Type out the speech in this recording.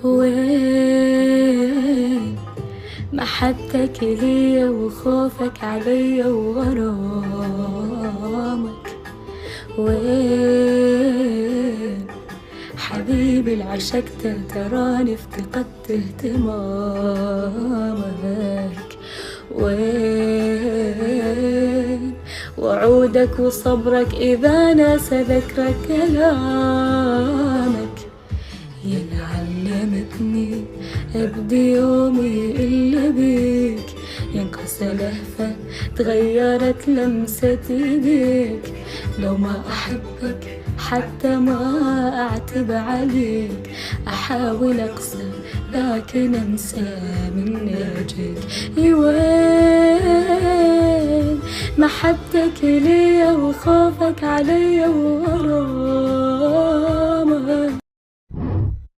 وين محبتك ليا وخوفك عليا وغرامك؟ وين حبيبي العشقت تراني افتقدت اهتمامك؟ وين وعودك وصبرك إذا ناسى ذكرى كلامك؟ يلي علمتني أبدي يومي إلا بيك، ينقص لهفة تغيرت لمسة ايديك. لو ما أحبك حتى ما أعتب عليك، أحاول أقصر لكن أنسى من نجيك. وين محبتك ليا وخوفك عليا وغرامك؟